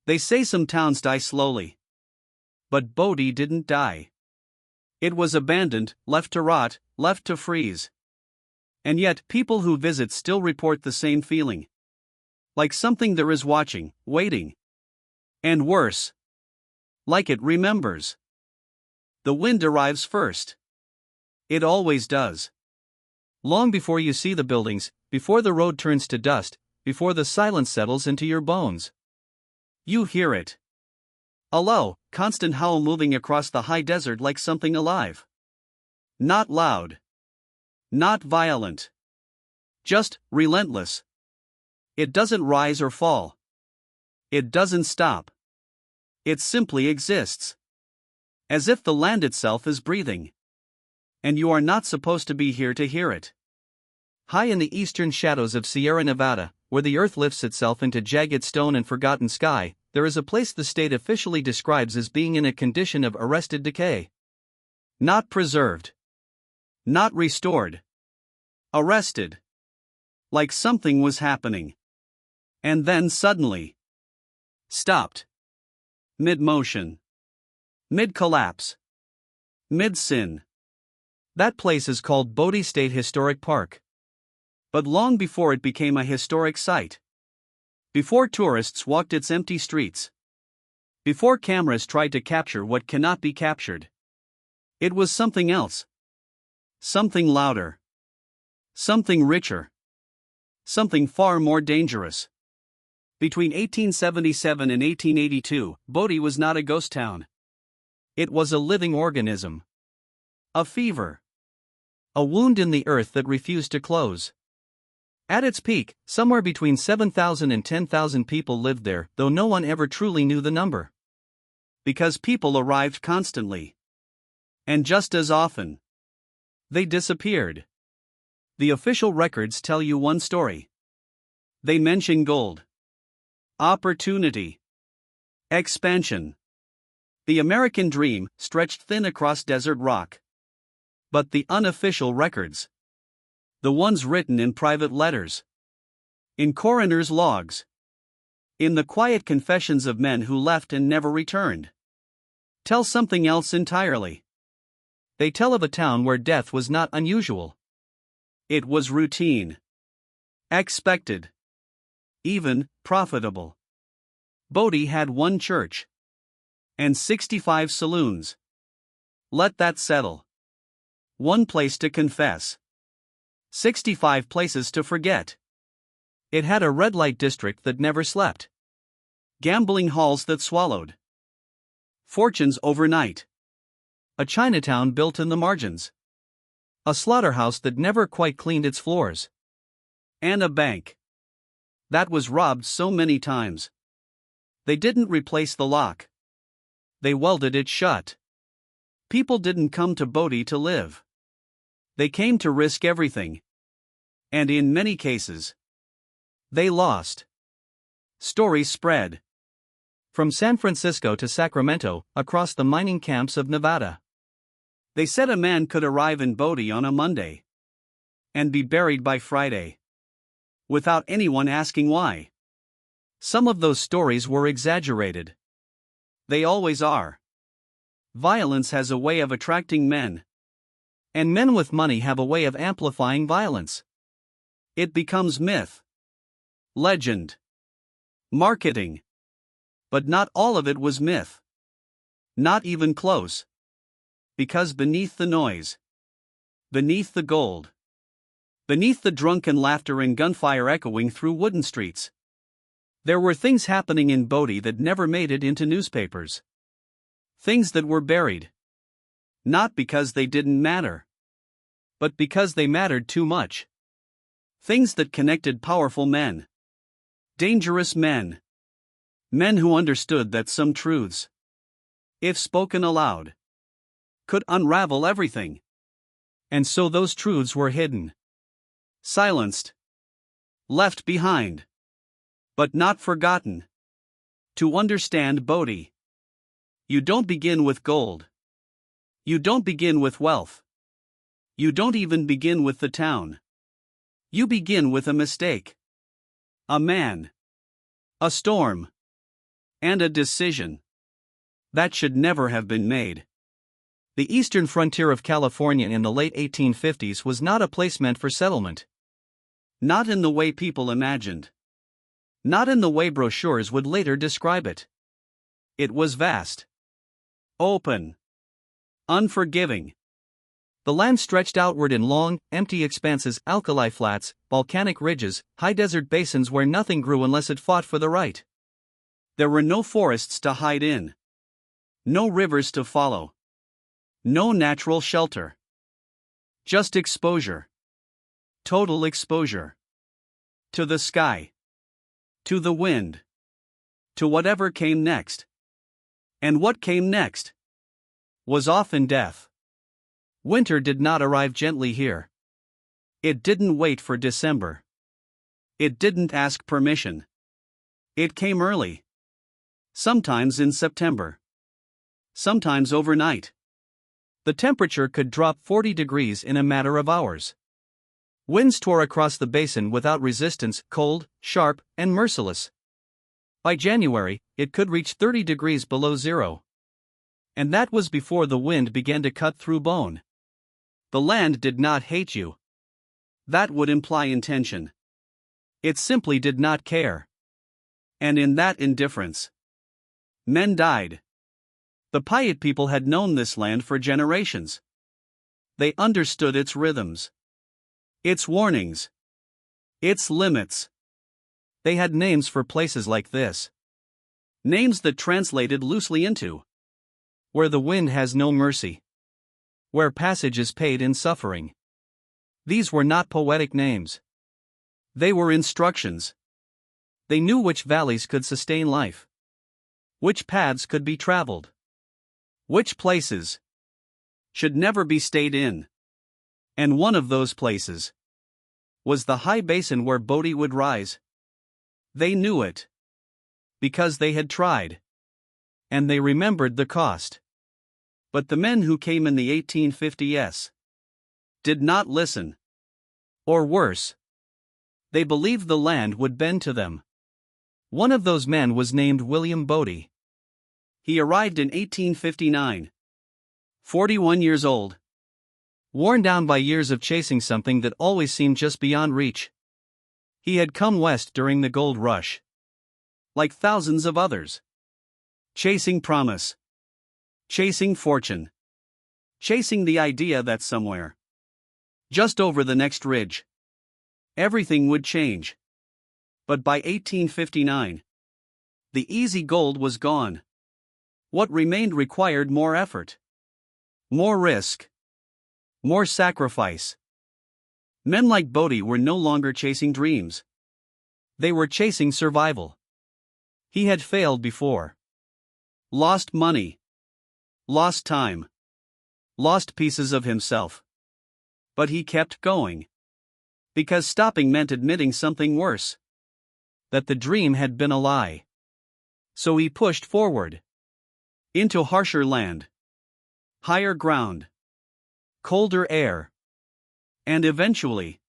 They say some towns die slowly. But Bodie didn't die. It was abandoned, left to rot, left to freeze. And yet, people who visit still report the same feeling. Like something there is watching, waiting. And worse. Like it remembers. The wind arrives first. It always does. Long before you see the buildings, before the road turns to dust, before the silence settles into your bones. You hear it. A low, constant howl moving across the high desert like something alive. Not loud. Not violent. Just relentless. It doesn't rise or fall. It doesn't stop. It simply exists. As if the land itself is breathing. And you are not supposed to be here to hear it. High in the eastern shadows of Sierra Nevada, where the earth lifts itself into jagged stone and forgotten sky, there is a place the state officially describes as being in a condition of arrested decay. Not preserved. Not restored. Arrested. Like something was happening. And then suddenly. Stopped. Mid-motion. Mid-collapse. Mid-sin. That place is called Bodie State Historic Park. But long before it became a historic site. Before tourists walked its empty streets. Before cameras tried to capture what cannot be captured. It was something else. Something louder. Something richer. Something far more dangerous. Between 1877 and 1882, Bodie was not a ghost town. It was a living organism. A fever. A wound in the earth that refused to close. At its peak, somewhere between 7,000 and 10,000 people lived there, though no one ever truly knew the number. Because people arrived constantly. And just as often, they disappeared. The official records tell you one story. They mention gold. Opportunity. Expansion. The American dream, stretched thin across desert rock. But the unofficial records. The ones written in private letters. In coroners' logs. In the quiet confessions of men who left and never returned. Tell something else entirely. They tell of a town where death was not unusual. It was routine. Expected. Even profitable. Bodie had one church. And 65 saloons. Let that settle. One place to confess. 65 places to forget. It had a red light district that never slept. Gambling halls that swallowed fortunes overnight. A Chinatown built in the margins. A slaughterhouse that never quite cleaned its floors. And a bank that was robbed so many times. They didn't replace the lock. They welded it shut. People didn't come to Bodie to live. They came to risk everything. And in many cases, they lost. Stories spread. From San Francisco to Sacramento, across the mining camps of Nevada. They said a man could arrive in Bodie on a Monday. And be buried by Friday. Without anyone asking why. Some of those stories were exaggerated. They always are. Violence has a way of attracting men. And men with money have a way of amplifying violence. It becomes myth. Legend. Marketing. But not all of it was myth. Not even close. Because beneath the noise. Beneath the gold. Beneath the drunken laughter and gunfire echoing through wooden streets. There were things happening in Bodie that never made it into newspapers. Things that were buried. Not because they didn't matter. But because they mattered too much. Things that connected powerful men. Dangerous men. Men who understood that some truths, if spoken aloud, could unravel everything. And so those truths were hidden. Silenced. Left behind. But not forgotten. To understand Bodie, you don't begin with gold. You don't begin with wealth. You don't even begin with the town. You begin with a mistake. A man. A storm. And a decision that should never have been made. The eastern frontier of California in the late 1850s was not a place meant for settlement. Not in the way people imagined. Not in the way brochures would later describe it. It was vast, open, unforgiving. The land stretched outward in long, empty expanses, alkali flats, volcanic ridges, high desert basins where nothing grew unless it fought for the right. There were no forests to hide in. No rivers to follow. No natural shelter. Just exposure. Total exposure. To the sky. To the wind. To whatever came next. And what came next was often death. Winter did not arrive gently here. It didn't wait for December. It didn't ask permission. It came early. Sometimes in September. Sometimes overnight. The temperature could drop 40 degrees in a matter of hours. Winds tore across the basin without resistance, cold, sharp, and merciless. By January, it could reach 30 degrees below zero. And that was before the wind began to cut through bone. The land did not hate you. That would imply intention. It simply did not care. And in that indifference, men died. The Paiute people had known this land for generations. They understood its rhythms, its warnings, its limits. They had names for places like this. Names that translated loosely into where the wind has no mercy, where passage is paid in suffering. These were not poetic names. They were instructions. They knew which valleys could sustain life, which paths could be traveled, which places should never be stayed in. And one of those places was the high basin where Bodie would rise. They knew it because they had tried, and they remembered the cost. But the men who came in the 1850s did not listen. Or worse, they believed the land would bend to them. One of those men was named William Bodie. He arrived in 1859. 41 years old. Worn down by years of chasing something that always seemed just beyond reach. He had come west during the gold rush. Like thousands of others. Chasing promise. Chasing fortune. Chasing the idea that somewhere, just over the next ridge, everything would change. But by 1859, the easy gold was gone. What remained required more effort, more risk, more sacrifice. Men like Bodie were no longer chasing dreams. They were chasing survival. He had failed before. Lost money. Lost time. Lost pieces of himself. But he kept going. Because stopping meant admitting something worse. That the dream had been a lie. So he pushed forward. Into harsher land. Higher ground. Colder air. And eventually,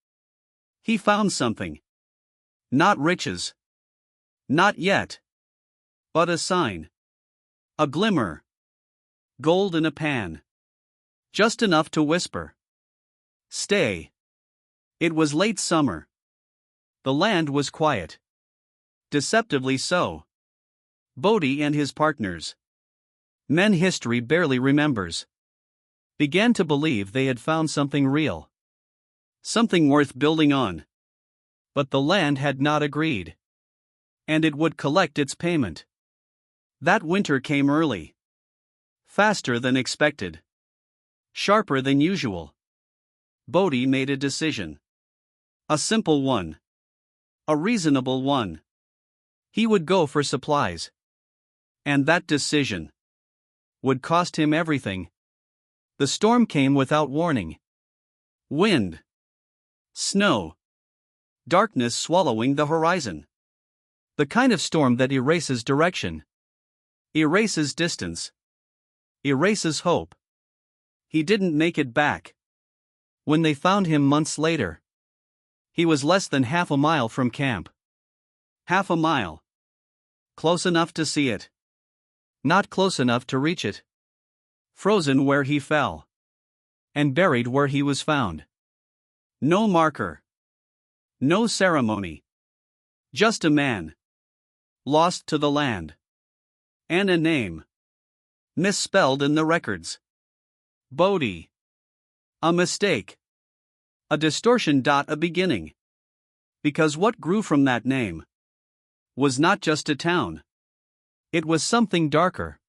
he found something. Not riches. Not yet. But a sign. A glimmer. Gold in a pan. Just enough to whisper. Stay. It was late summer. The land was quiet. Deceptively so. Bodie and his partners, men history barely remembers, began to believe they had found something real. Something worth building on. But the land had not agreed. And it would collect its payment. That winter came early. Faster than expected. Sharper than usual. Bodie made a decision. A simple one. A reasonable one. He would go for supplies. And that decision would cost him everything. The storm came without warning. Wind. Snow. Darkness swallowing the horizon. The kind of storm that erases direction. Erases distance. Erases hope. He didn't make it back. When they found him months later, he was less than half a mile from camp. Half a mile. close enough to see it, not close enough to reach it. Frozen where he fell, and buried where he was found. No marker, no ceremony. Just a man, lost to the land. And a name, misspelled in the records. Bodie. A mistake. A distortion. A beginning. Because what grew from that name was not just a town. It was something darker.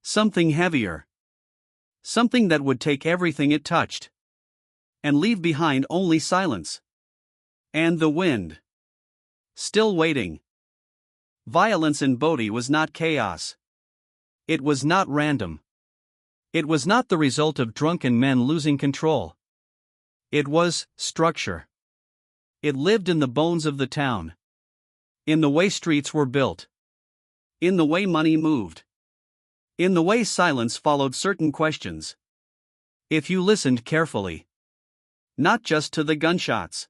Something heavier. Something that would take everything it touched and leave behind only silence. And the wind. Still waiting. Violence in Bodie was not chaos. It was not random. It was not the result of drunken men losing control. It was structure. It lived in the bones of the town. In the way streets were built. In the way money moved. In the way silence followed certain questions. If you listened carefully. Not just to the gunshots,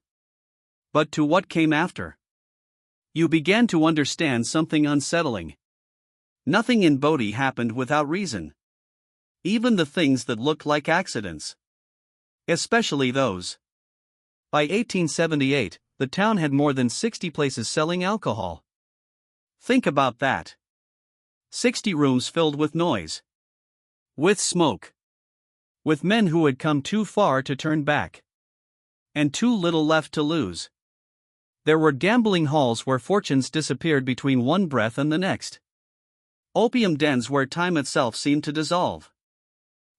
but to what came after. You began to understand something unsettling. Nothing in Bodie happened without reason. Even the things that looked like accidents. Especially those. By 1878, the town had more than 60 places selling alcohol. Think about that. 60 rooms filled with noise. With smoke. With men who had come too far to turn back. And too little left to lose. There were gambling halls where fortunes disappeared between one breath and the next. Opium dens where time itself seemed to dissolve.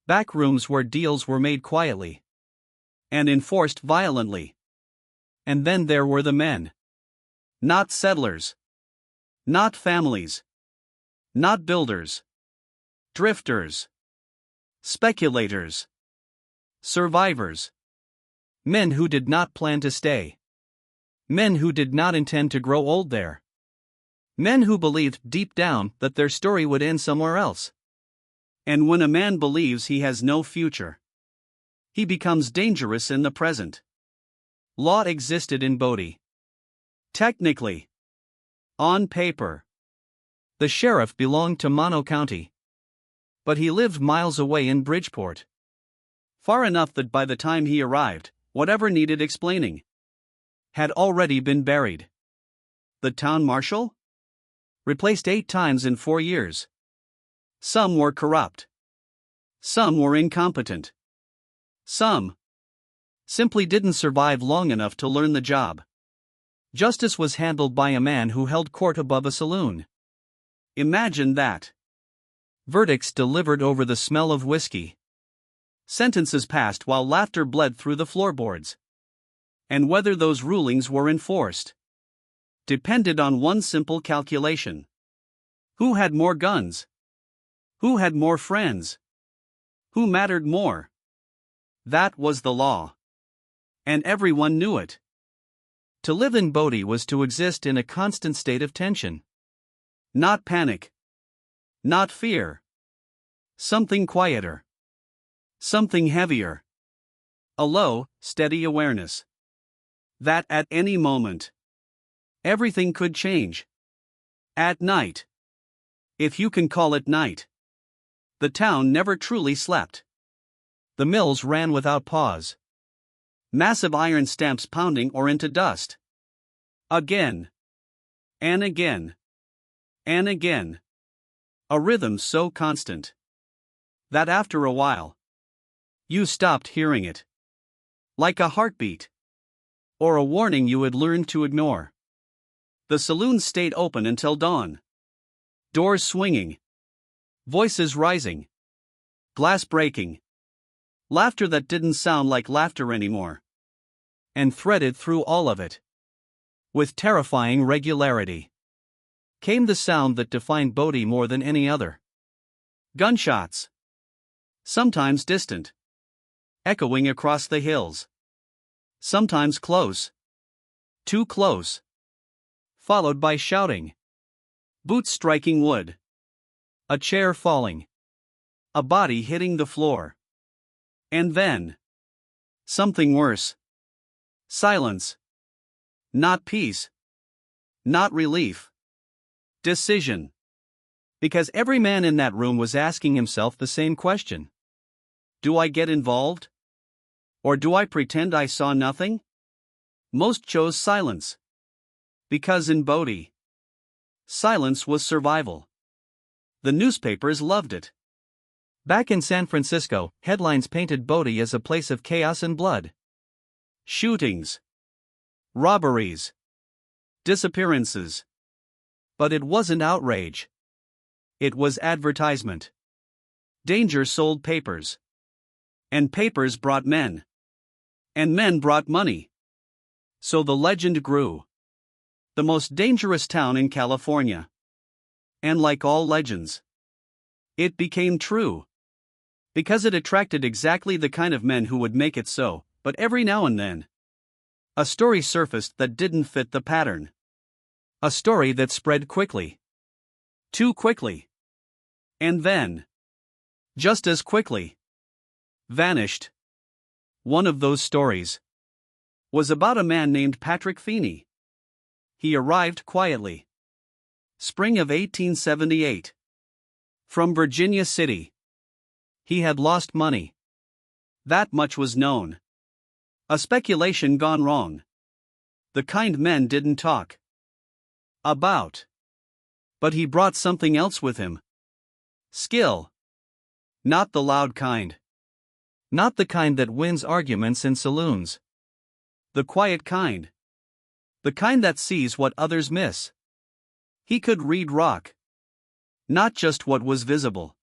Back rooms where deals were made quietly. And enforced violently. And then there were the men. Not settlers. Not families. Not builders. Drifters. Speculators. Survivors. Men who did not plan to stay. Men who did not intend to grow old there. Men who believed deep down that their story would end somewhere else. And when a man believes he has no future, he becomes dangerous in the present. Law existed in Bodie. Technically. On paper. The sheriff belonged to Mono County. But he lived miles away in Bridgeport. Far enough that by the time he arrived, whatever needed explaining had already been buried. The town marshal? Replaced 8 times in 4 years. Some were corrupt. Some were incompetent. Some simply didn't survive long enough to learn the job. Justice was handled by a man who held court above a saloon. Imagine that. Verdicts delivered over the smell of whiskey. Sentences passed while laughter bled through the floorboards. And whether those rulings were enforced depended on one simple calculation. Who had more guns? Who had more friends? Who mattered more? That was the law. And everyone knew it. To live in Bodie was to exist in a constant state of tension. Not panic. Not fear. Something quieter. Something heavier. A low, steady awareness. That at any moment, everything could change. At night. If you can call it night. The town never truly slept. The mills ran without pause. Massive iron stamps pounding or into dust. Again. And again. And again. A rhythm so constant that after a while, you stopped hearing it. Like a heartbeat. Or a warning you had learned to ignore. The saloon stayed open until dawn. Doors swinging. Voices rising. Glass breaking. Laughter that didn't sound like laughter anymore. And threaded through all of it, with terrifying regularity, came the sound that defined Bodie more than any other. Gunshots. Sometimes distant. Echoing across the hills. Sometimes close. Too close. Followed by shouting. Boots striking wood. A chair falling. A body hitting the floor. And then something worse. Silence. Not peace. Not relief. Decision. Because every man in that room was asking himself the same question. Do I get involved? Or do I pretend I saw nothing? Most chose silence. Because in Bodie, silence was survival. The newspapers loved it. Back in San Francisco, headlines painted Bodie as a place of chaos and blood. Shootings, robberies, disappearances. But it wasn't outrage. It was advertisement. Danger sold papers. And papers brought men. And men brought money. So the legend grew. The most dangerous town in California. And like all legends, it became true. Because it attracted exactly the kind of men who would make it so, but every now and then, a story surfaced that didn't fit the pattern. A story that spread quickly. Too quickly. And then, just as quickly, vanished. One of those stories was about a man named Patrick Fehee. He arrived quietly. Spring of 1878. From Virginia City. He had lost money. That much was known. A speculation gone wrong. The kind men didn't talk about. But he brought something else with him. Skill. Not the loud kind. Not the kind that wins arguments in saloons. The quiet kind. The kind that sees what others miss. He could read rock. Not just what was visible,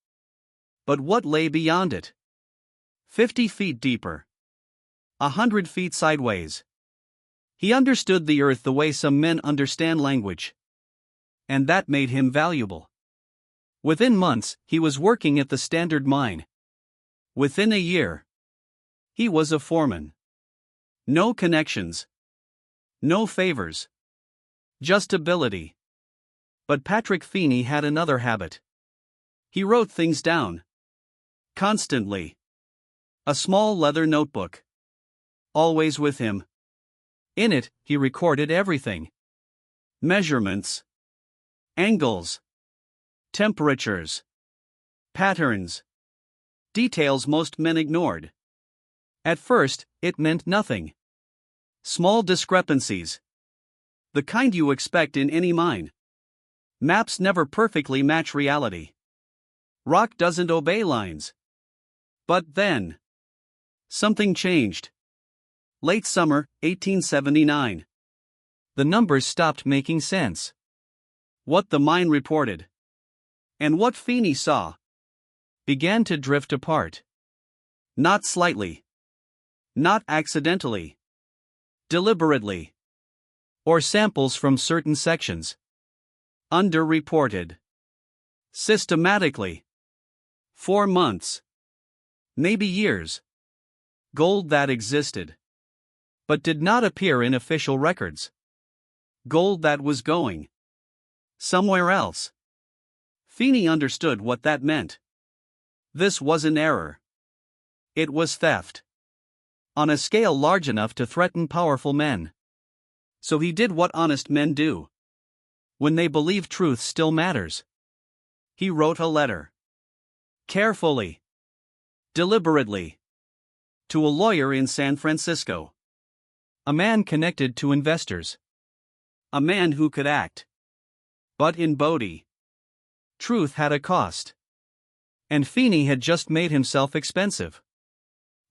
but what lay beyond it. 50 feet deeper. 100 feet sideways. He understood the earth the way some men understand language. And that made him valuable. Within months, he was working at the Standard Mine. Within a year, he was a foreman. No connections. No favors. Just ability. But Patrick Fehee had another habit. He wrote things down. Constantly. A small leather notebook. Always with him. In it, he recorded everything. Measurements. Angles. Temperatures. Patterns. Details most men ignored. At first, it meant nothing. Small discrepancies. The kind you expect in any mine. Maps never perfectly match reality. Rock doesn't obey lines. But then, something changed. Late summer, 1879. The numbers stopped making sense. What the mine reported, and what Fehee saw, began to drift apart. Not slightly. Not accidentally. Deliberately. Or samples from certain sections. Underreported. Systematically. 4 months. Maybe years. Gold that existed, but did not appear in official records. Gold that was going somewhere else. Fehee understood what that meant. This was an error. It was theft. On a scale large enough to threaten powerful men. So he did what honest men do. When they believe truth still matters. He wrote a letter. Carefully. Deliberately. To a lawyer in San Francisco. A man connected to investors. A man who could act. But in Bodie, truth had a cost. And Fehee had just made himself expensive.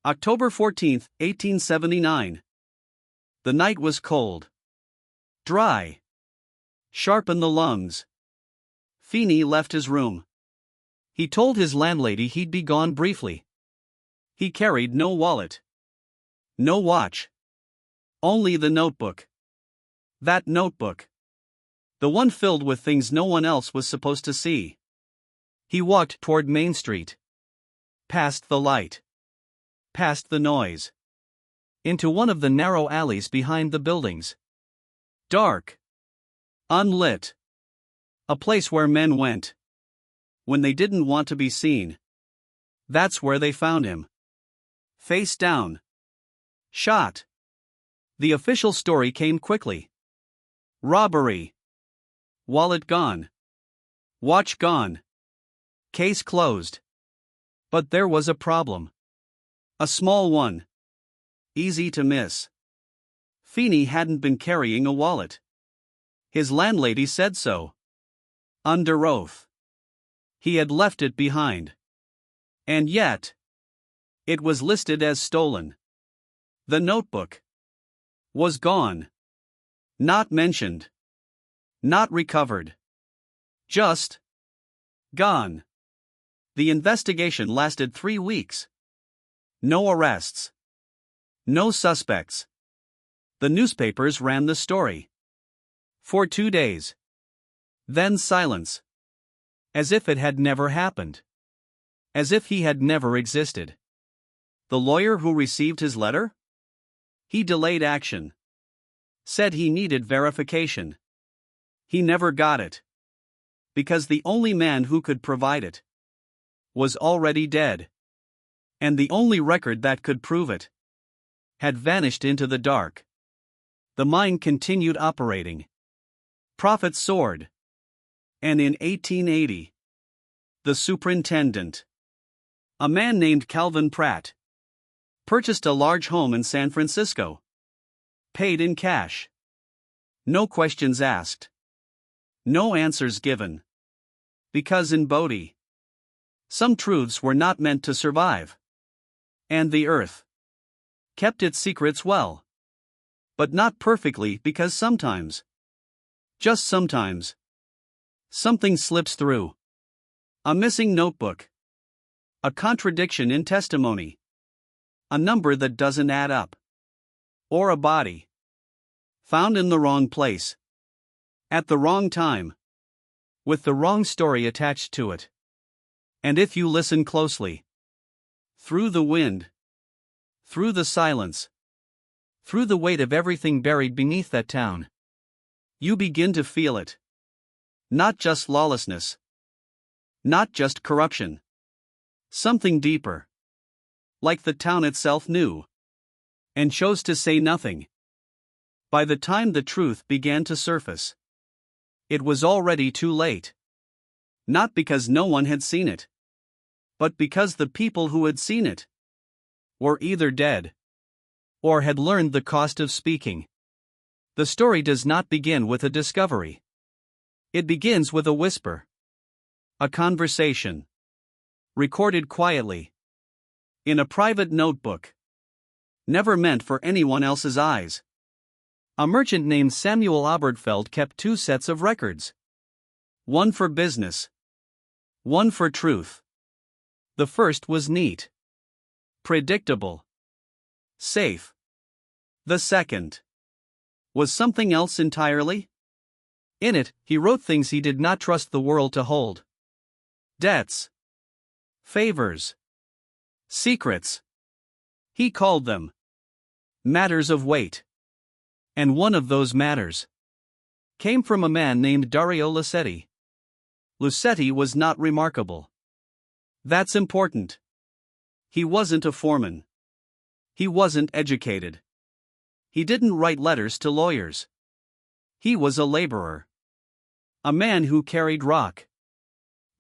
October 14, 1879. The night was cold. Dry. Sharp in the lungs. Fehee left his room. He told his landlady he'd be gone briefly. He carried no wallet. No watch. Only the notebook. That notebook. The one filled with things no one else was supposed to see. He walked toward Main Street. Past the light. Past the noise. Into one of the narrow alleys behind the buildings. Dark. Unlit. A place where men went when they didn't want to be seen. That's where they found him. Face down. Shot. The official story came quickly. Robbery. Wallet gone. Watch gone. Case closed. But there was a problem. A small one. Easy to miss. Fehee hadn't been carrying a wallet. His landlady said so. Under oath. He had left it behind. And yet, it was listed as stolen. The notebook was gone. Not mentioned. Not recovered. Just gone. The investigation lasted 3 weeks. No arrests. No suspects. The newspapers ran the story. For 2 days. Then silence. As if it had never happened. As if he had never existed. The lawyer who received his letter? He delayed action. Said he needed verification. He never got it. Because the only man who could provide it was already dead. And the only record that could prove it had vanished into the dark. The mine continued operating. Profits soared. And in 1880, the superintendent, a man named Calvin Pratt, purchased a large home in San Francisco. Paid in cash. No questions asked. No answers given. Because in Bodie, some truths were not meant to survive. And the earth kept its secrets well. But not perfectly, because sometimes, just sometimes, something slips through. A missing notebook. A contradiction in testimony. A number that doesn't add up. Or a body found in the wrong place. At the wrong time. With the wrong story attached to it. And if you listen closely, through the wind, through the silence, through the weight of everything buried beneath that town, you begin to feel it. Not just lawlessness. Not just corruption. Something deeper. Like the town itself knew. And chose to say nothing. By the time the truth began to surface, it was already too late. Not because no one had seen it, but because the people who had seen it were either dead or had learned the cost of speaking. The story does not begin with a discovery. It begins with a whisper. A conversation. Recorded quietly. In a private notebook. Never meant for anyone else's eyes. A merchant named Samuel Obertfeld kept 2 sets of records. One for business. One for truth. The first was neat. Predictable. Safe. The second was something else entirely. In it, he wrote things he did not trust the world to hold. Debts. Favors. Secrets. He called them matters of weight. And one of those matters came from a man named Dario Lucetti. Lucetti was not remarkable. That's important. He wasn't a foreman. He wasn't educated. He didn't write letters to lawyers. He was a laborer. A man who carried rock.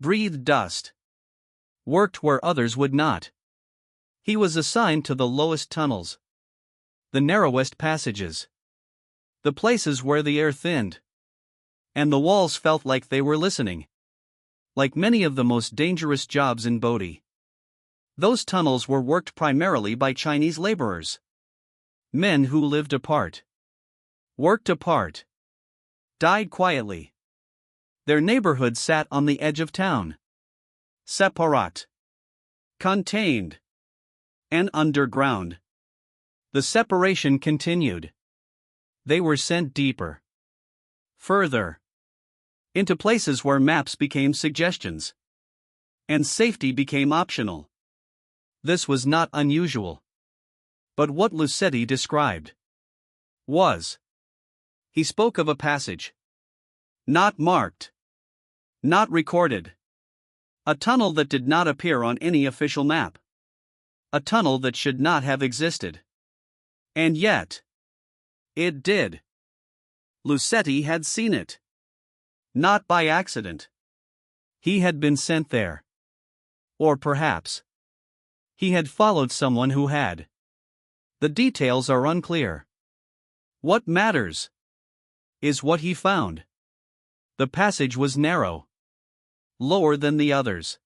Breathed dust. Worked where others would not. He was assigned to the lowest tunnels. The narrowest passages. The places where the air thinned. And the walls felt like they were listening. Like many of the most dangerous jobs in Bodie. Those tunnels were worked primarily by Chinese laborers. Men who lived apart. Worked apart. Died quietly. Their neighborhood sat on the edge of town. Separat. Contained. And underground. The separation continued. They were sent deeper. Further. Into places where maps became suggestions. And safety became optional. This was not unusual. But what Lucetti described was. He spoke of a passage. Not marked. Not recorded. A tunnel that did not appear on any official map. A tunnel that should not have existed. And yet, it did. Lucetti had seen it. Not by accident. He had been sent there. Or perhaps he had followed someone who had. The details are unclear. What matters is what he found. The passage was narrow, lower than the others.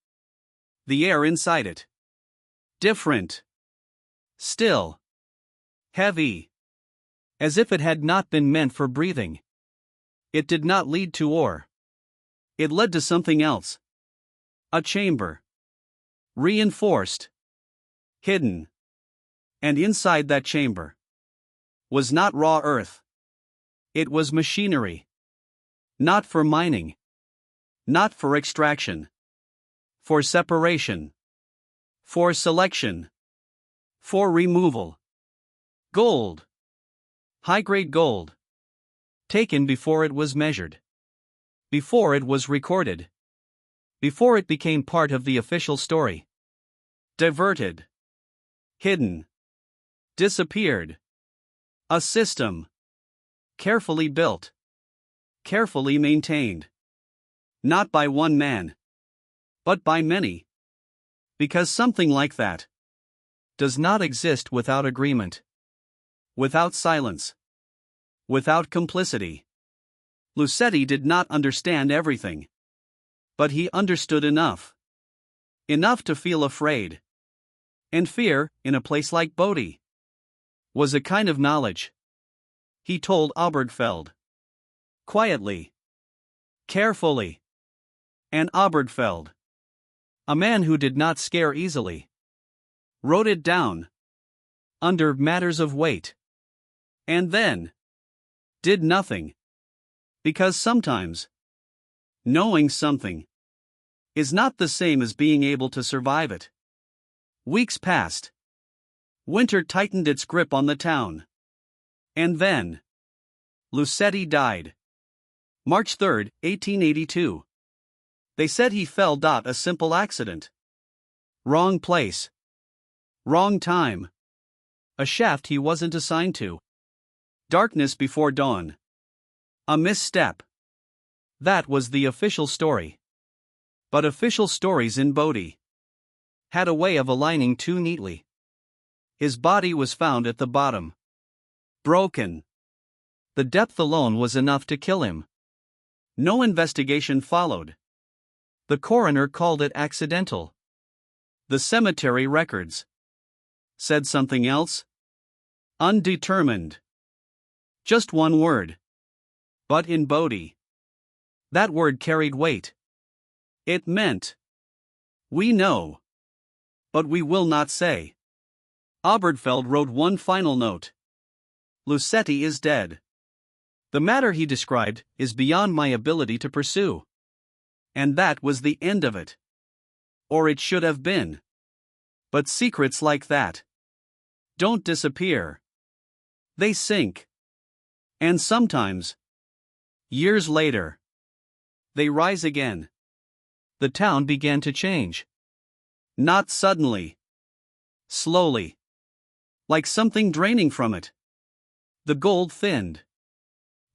The air inside it different, still, heavy, as if it had not been meant for breathing. It did not lead to ore. It led to something else. A chamber. Reinforced. Hidden. And inside that chamber was not raw earth. It was machinery. Not for mining. Not for extraction. For separation. For selection. For removal. Gold. High-grade gold. Taken before it was measured. Before it was recorded. Before it became part of the official story. Diverted. Hidden. Disappeared. A system. Carefully built. Carefully maintained. Not by one man. But by many. Because something like that does not exist without agreement. Without silence. Without complicity. Lucetti did not understand everything. But he understood enough. Enough to feel afraid. And fear, in a place like Bodie, was a kind of knowledge. He told Obergfeld. Quietly. Carefully. And Obergfeld, a man who did not scare easily, wrote it down. Under matters of weight. And then did nothing. Because sometimes knowing something is not the same as being able to survive it. Weeks passed. Winter tightened its grip on the town. And then Lucetti died. March 3, 1882. They said he fell. A simple accident. Wrong place. Wrong time. A shaft he wasn't assigned to. Darkness before dawn. A misstep. That was the official story. But official stories in Bodie had a way of aligning too neatly. His body was found at the bottom. Broken. The depth alone was enough to kill him. No investigation followed. The coroner called it accidental. The cemetery records said something else. Undetermined. Just one word. But in Bodie, that word carried weight. It meant, we know, but we will not say. Obergfeld wrote one final note. Lucetti is dead. The matter he described is beyond my ability to pursue. And that was the end of it. Or it should have been. But secrets like that don't disappear. They sink. And sometimes, years later, they rise again. The town began to change. Not suddenly. Slowly. Like something draining from it. The gold thinned.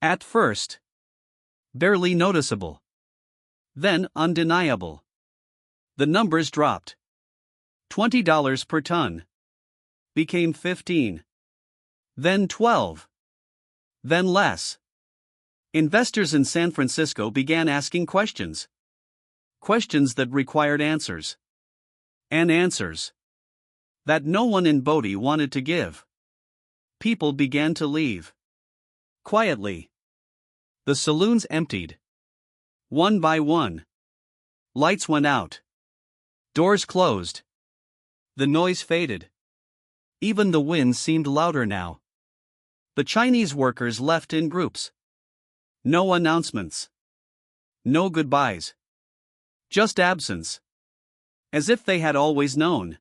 At first, barely noticeable. Then undeniable. The numbers dropped. $20 per ton. Became 15. Then 12. Then less. Investors in San Francisco began asking questions. Questions that required answers. And answers that no one in Bodie wanted to give. People began to leave. Quietly. The saloons emptied. One by one. Lights went out. Doors closed. The noise faded. Even the wind seemed louder now. The Chinese workers left in groups. No announcements. No goodbyes. Just absence. As if they had always known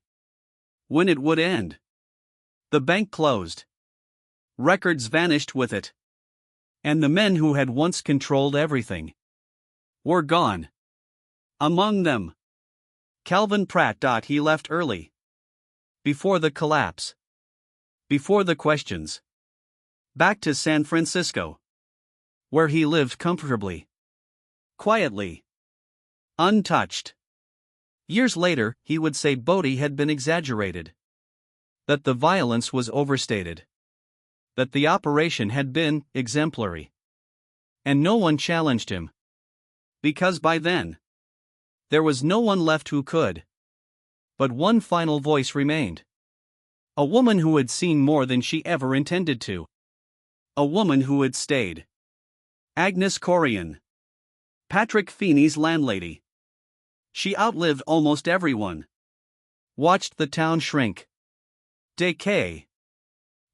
when it would end. The bank closed. Records vanished with it. And the men who had once controlled everything were gone. Among them, Calvin Pratt. He left early. Before the collapse. Before the questions. Back to San Francisco. Where he lived comfortably. Quietly. Untouched. Years later, he would say Bodie had been exaggerated. That the violence was overstated. That the operation had been exemplary. And no one challenged him. Because by then, there was no one left who could. But one final voice remained. A woman who had seen more than she ever intended to. A woman who had stayed. Agnes Corian. Patrick Fehee's landlady. She outlived almost everyone. Watched the town shrink. Decay.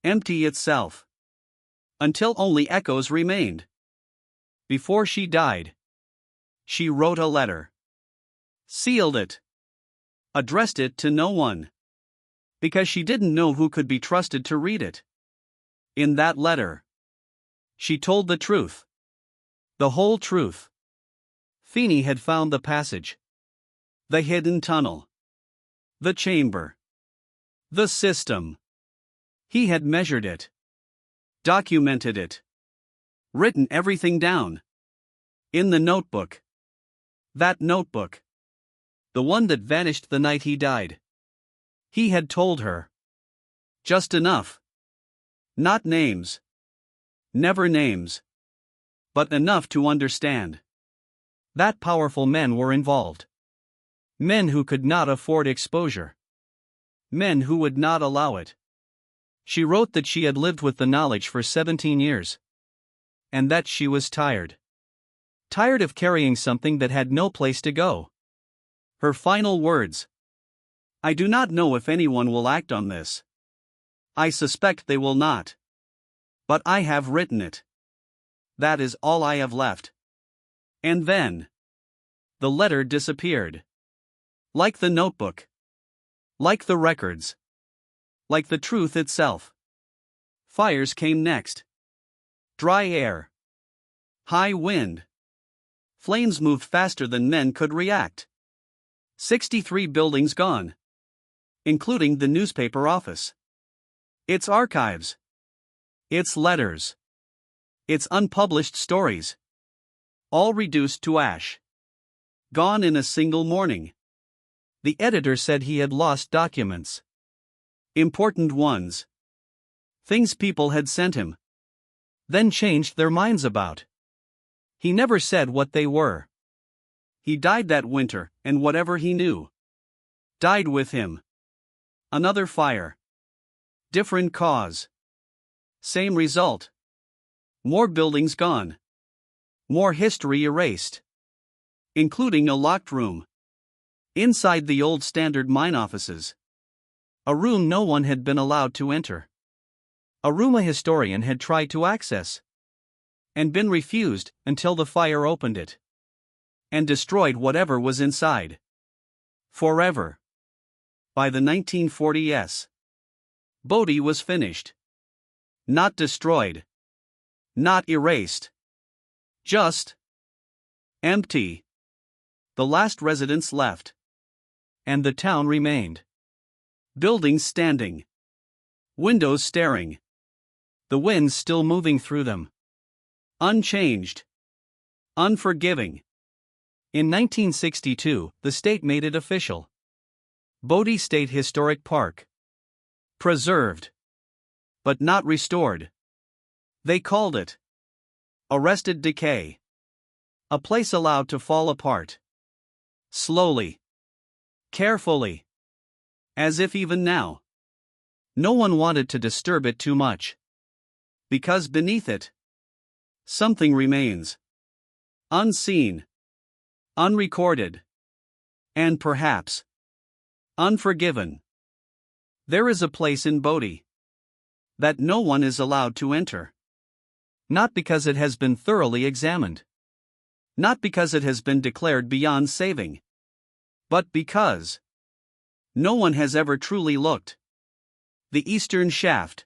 Empty itself. Until only echoes remained. Before she died, she wrote a letter. Sealed it. Addressed it to no one. Because she didn't know who could be trusted to read it. In that letter, she told the truth. The whole truth. Fehee had found the passage. The hidden tunnel. The chamber. The system. He had measured it. Documented it. Written everything down. In the notebook. That notebook. The one that vanished the night he died. He had told her. Just enough. Not names. Never names. But enough to understand. That powerful men were involved. Men who could not afford exposure. Men who would not allow it. She wrote that she had lived with the knowledge for 17 years. And that she was tired. Tired of carrying something that had no place to go. Her final words. I do not know if anyone will act on this. I suspect they will not. But I have written it. That is all I have left. And then, the letter disappeared. Like the notebook. Like the records. Like the truth itself. Fires came next. Dry air. High wind. Flames moved faster than men could react. 63 buildings gone. Including the newspaper office. Its archives. Its letters. Its unpublished stories. All reduced to ash. Gone in a single morning. The editor said he had lost documents. Important ones. Things people had sent him. Then changed their minds about. He never said what they were. He died that winter, and whatever he knew died with him. Another fire. Different cause. Same result. More buildings gone. More history erased. Including a locked room. Inside the old Standard Mine offices. A room no one had been allowed to enter. A room a historian had tried to access. And been refused until the fire opened it. And destroyed whatever was inside. Forever. By the 1940s. Bodie was finished. Not destroyed. Not erased. Just empty. The last residents left. And the town remained. Buildings standing. Windows staring. The winds still moving through them. Unchanged. Unforgiving. In 1962, the state made it official. Bodie State Historic Park. Preserved. But not restored. They called it arrested decay. A place allowed to fall apart. Slowly. Carefully. As if even now, no one wanted to disturb it too much. Because beneath it, something remains. Unseen. Unrecorded. And perhaps unforgiven. There is a place in Bodie that no one is allowed to enter. Not because it has been thoroughly examined. Not because it has been declared beyond saving. But because no one has ever truly looked. The Eastern Shaft.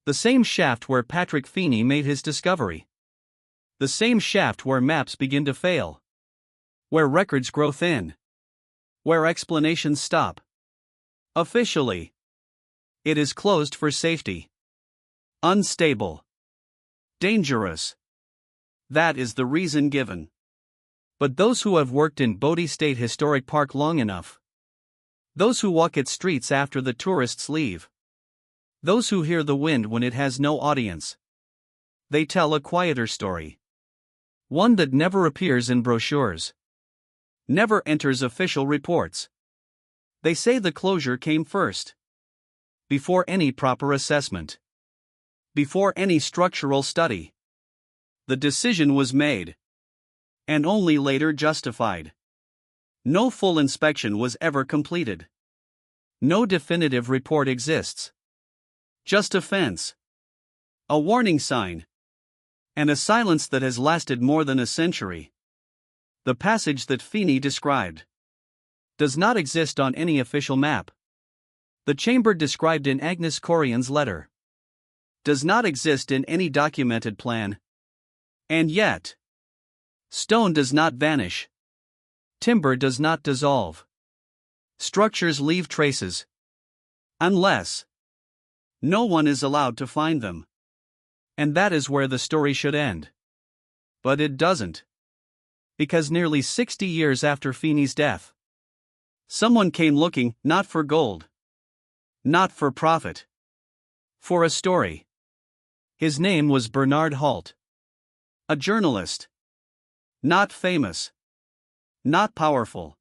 The same shaft where Patrick Fehee made his discovery. The same shaft where maps begin to fail. Where records grow thin. Where explanations stop. Officially, it is closed for safety. Unstable. Dangerous. That is the reason given. But those who have worked in Bodie State Historic Park long enough, those who walk its streets after the tourists leave, those who hear the wind when it has no audience, they tell a quieter story. One that never appears in brochures, never enters official reports. They say the closure came first, before any proper assessment, before any structural study. The decision was made, and only later justified. No full inspection was ever completed. No definitive report exists. Just a fence, a warning sign, and a silence that has lasted more than a century. The passage that Fehee described does not exist on any official map. The chamber described in Agnes Corian's letter does not exist in any documented plan. And yet, stone does not vanish. Timber does not dissolve. Structures leave traces. Unless no one is allowed to find them. And that is where the story should end. But it doesn't. Because nearly 60 years after Fehee's death, someone came looking not for gold, not for profit, for a story. His name was Bernard Halt. A journalist. Not famous. Not powerful.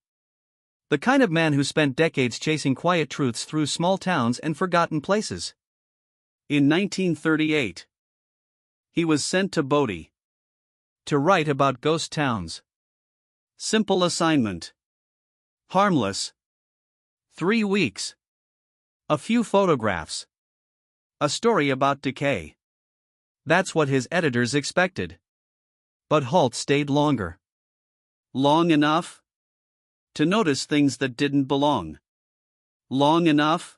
The kind of man who spent decades chasing quiet truths through small towns and forgotten places. In 1938, he was sent to Bodie to write about ghost towns. Simple assignment. Harmless. 3 weeks. A few photographs. A story about decay. That's what his editors expected. But Halt stayed longer. Long enough to notice things that didn't belong. Long enough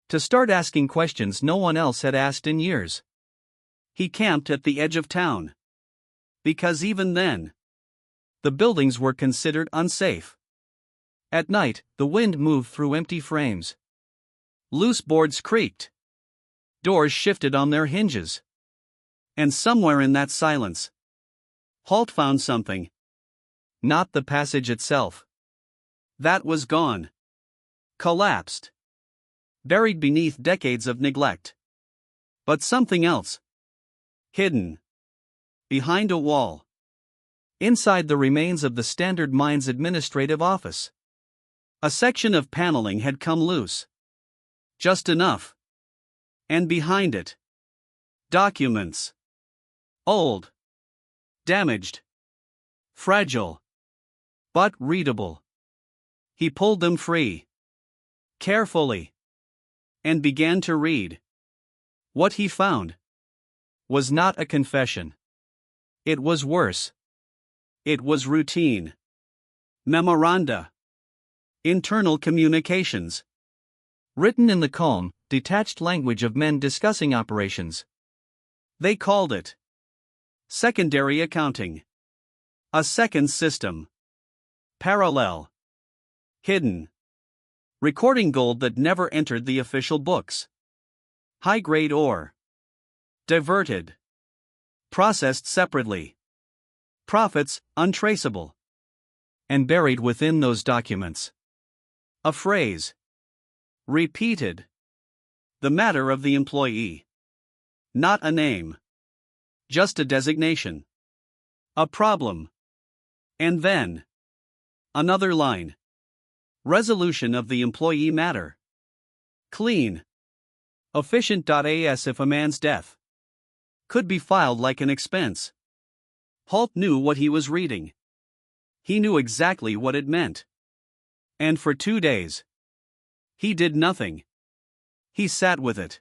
to start asking questions no one else had asked in years. He camped at the edge of town. Because even then, the buildings were considered unsafe. At night, the wind moved through empty frames. Loose boards creaked. Doors shifted on their hinges. And somewhere in that silence, Halt found something. Not the passage itself. That was gone. Collapsed. Buried beneath decades of neglect. But something else. Hidden. Behind a wall. Inside the remains of the Standard Mines administrative office. A section of paneling had come loose. Just enough. And behind it, documents. Old. Damaged. Fragile. But readable. He pulled them free. Carefully. And began to read. What he found was not a confession. It was worse. It was routine. Memoranda. Internal communications. Written in the calm, detached language of men discussing operations. They called it secondary accounting. A second system. Parallel. Hidden. Recording gold that never entered the official books. High-grade ore. Diverted. Processed separately. Profits untraceable. And buried within those documents. A phrase. Repeated. The matter of the employee. Not a name. Just a designation. A problem. And then, another line. Resolution of the employee matter. Clean. Efficient.as if a man's death could be filed like an expense. Halt knew what he was reading. He knew exactly what it meant. And for 2 days, he did nothing. He sat with it.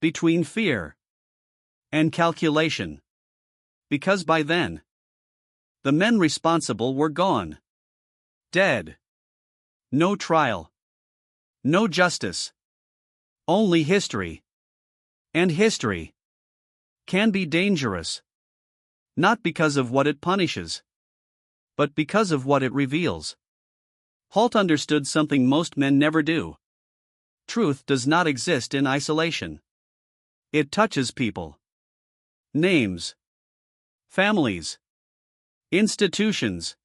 Between fear and calculation. Because by then, the men responsible were gone. Dead. No trial. No justice. Only history. And history can be dangerous. Not because of what it punishes, but because of what it reveals. Halt understood something most men never do. Truth does not exist in isolation. It touches people. Names. Families. institutions.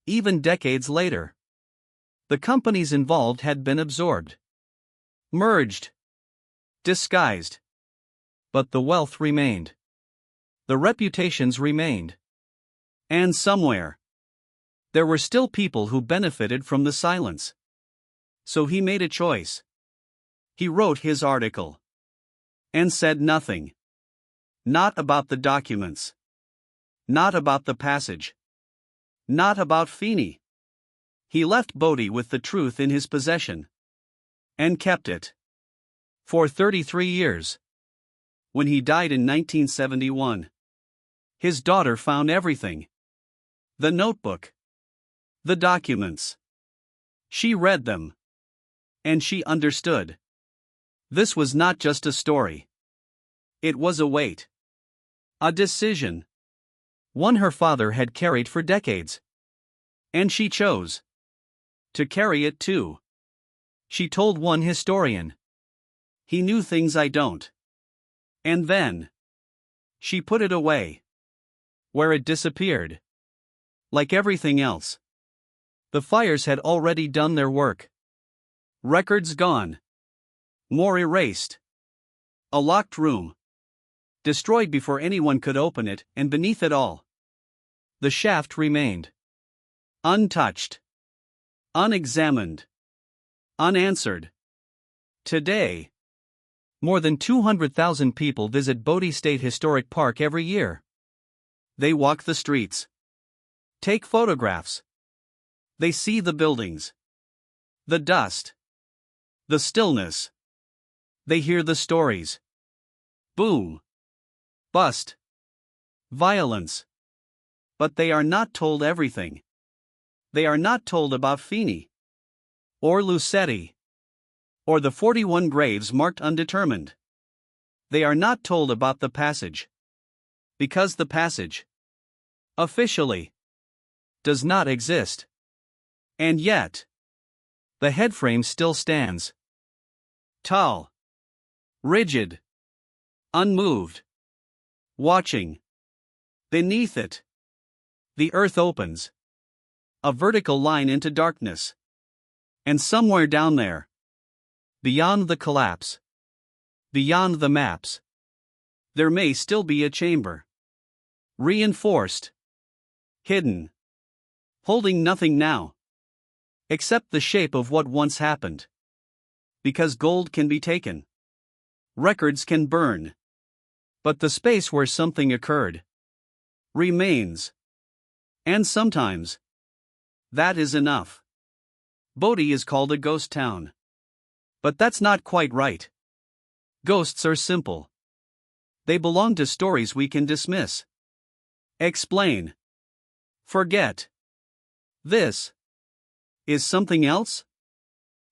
Even decades later, the companies involved had been absorbed, merged, disguised. But the wealth remained. The reputations remained. And somewhere, there were still people who benefited from the silence. So he made a choice. He wrote his article. And said nothing. Not about the documents. Not about the passage. Not about Fehee. He left Bodie with the truth in his possession. And kept it. For 33 years. When he died in 1971, his daughter found everything. The notebook. The documents. She read them. And she understood. This was not just a story. It was a weight. A decision. One her father had carried for decades. And she chose to carry it too. She told one historian, "He knew things I don't." And then she put it away, where it disappeared. Like everything else, the fires had already done their work. Records gone. More erased. A locked room. Destroyed before anyone could open it, and beneath it all, the shaft remained. Untouched. Unexamined. Unanswered. Today, more than 200,000 people visit Bodie State Historic Park every year. They walk the streets. Take photographs. They see the buildings. The dust. The stillness. They hear the stories. Boom. Bust. Violence. But they are not told everything. They are not told about Fehee. Or Lucetti. Or the 41 graves marked undetermined. They are not told about the passage. Because the passage, officially, does not exist. And yet, the headframe still stands. Tall. Rigid. Unmoved. Watching. Beneath it, the earth opens. A vertical line into darkness. And somewhere down there, beyond the collapse, beyond the maps, there may still be a chamber. Reinforced. Hidden. Holding nothing now. Except the shape of what once happened. Because gold can be taken. Records can burn. But the space where something occurred remains. And sometimes, that is enough. Bodie is called a ghost town. But that's not quite right. Ghosts are simple. They belong to stories we can dismiss. Explain. Forget. This is something else?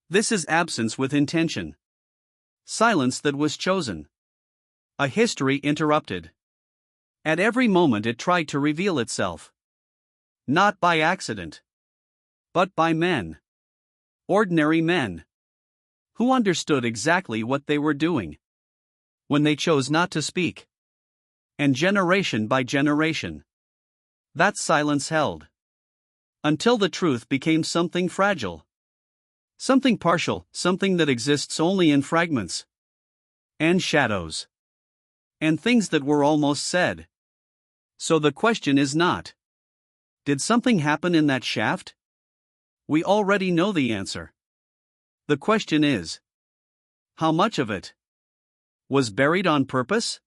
This is absence with intention. Silence that was chosen. A history interrupted. At every moment it tried to reveal itself. Not by accident. But by men. Ordinary men. Who understood exactly what they were doing. When they chose not to speak. And generation by generation, that silence held. Until the truth became something fragile. Something partial, something that exists only in fragments. And shadows. And things that were almost said. So the question is not, did something happen in that shaft? We already know the answer. The question is, how much of it was buried on purpose?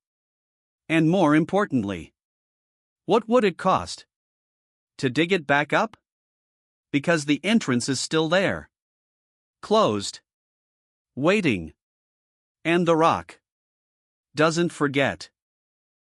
And more importantly, what would it cost to dig it back up? Because the entrance is still there. Closed. Waiting. And the rock doesn't forget.